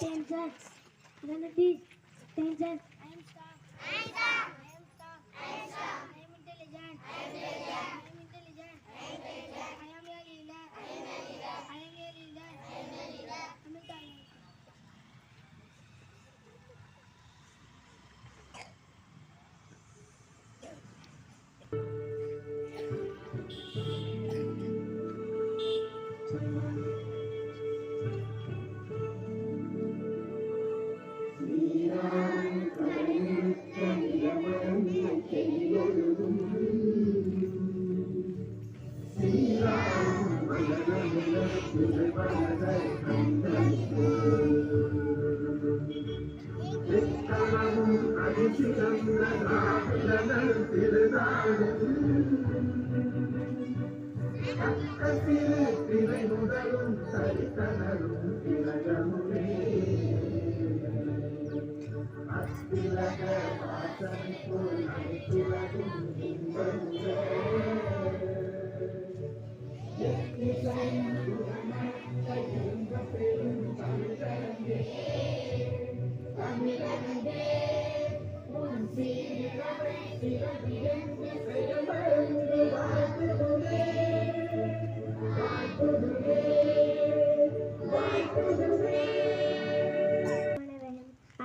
Attention. Melodies. Attention. I am star. I am star. I am star. I am star. I am intelligent. I am intelligent. I am intelligent. I am intelligent. I am a leader. I am a leader. I am a leader. I am a leader. I am a talent.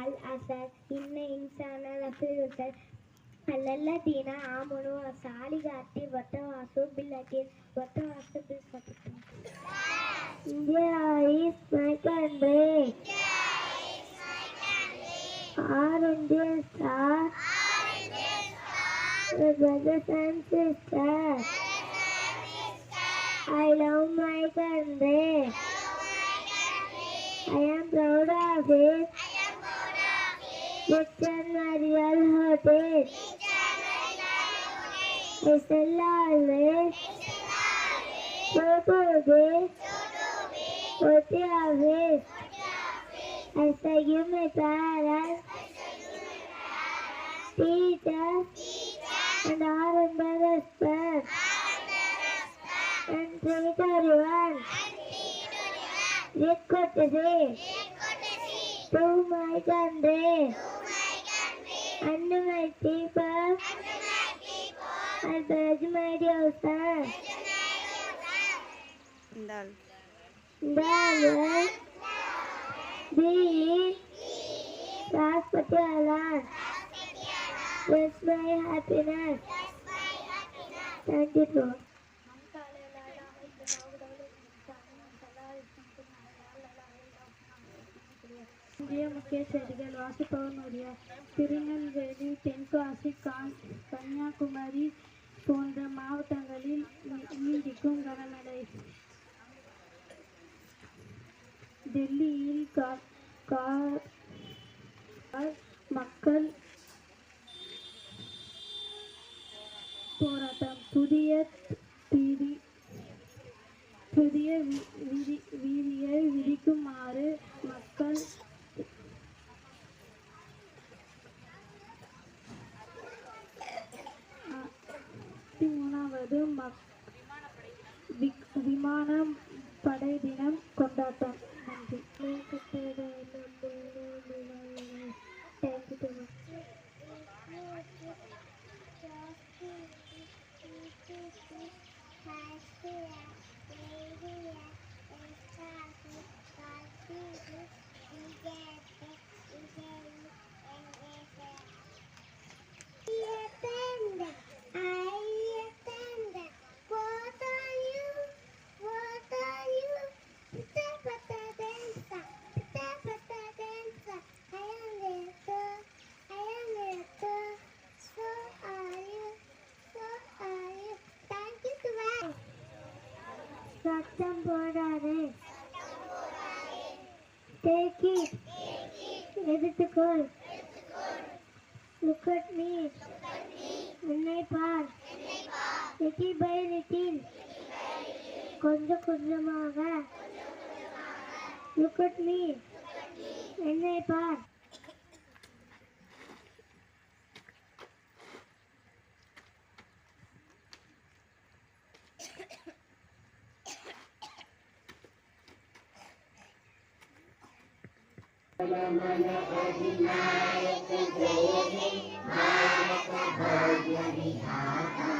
الأسد إن إنسان لفي خسر الذين آمنوا والصالحات وتواصوا بالحق وتواصوا بالصبر. India is my country. Our Indians are brothers and sisters. I love my country. I am proud of it. Rich and real hearted. I shall always true to be worthy of it. I shall give my parents, teachers, and all in my respect. And treat everyone with courtesy to my country and my people. I pledge my devotion. That will be Rashtrapati Allah. That's my happiness. Thank you, Lord. இந்திய முக்கிய செய்திகள் வாசிப்பவர் நூரியா. திருநெல்வேலி, தென்காசி, கன்னியாகுமரி போன்ற மாவட்டங்களில் நீடிக்கும் கனமழை. டெல்லியில் மக்கள் போராட்டம். புதிய வீதியை விதிக்குமாறு மக்கள் மூணாவது விமானப்படை தினம் கொண்டாட்டம். நன்றி. சத்தம் போடாதே. Take it. எடுத்துக்கொள். Look at me. என்னை பார். Little by little. கொஞ்சம் கொஞ்சமாக. Look at me. என்னை பார். मन अधिनायक जय हे भारत भाग्य विधाता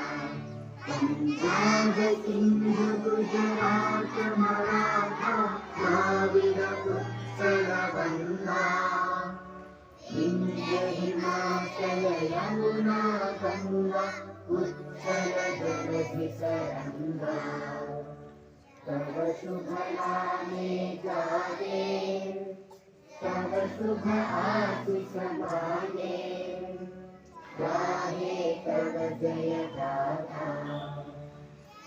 पंजाब सिंध गुजरात मराठा द्राविड उत्कल बंगा विंध्य हिमाचल यमुना गंगा उत्कल जलधि तरंगा तव शुभ नामे गावे तव शुभ आशीष मांगे गाहे तव जय गाथा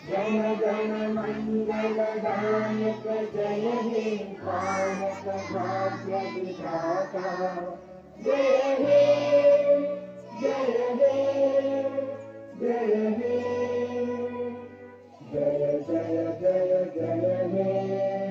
जन गण मंगल दायक जय हे भारत भाग्य विधाता जय हे जय हे जय हे जय जय जय जय हे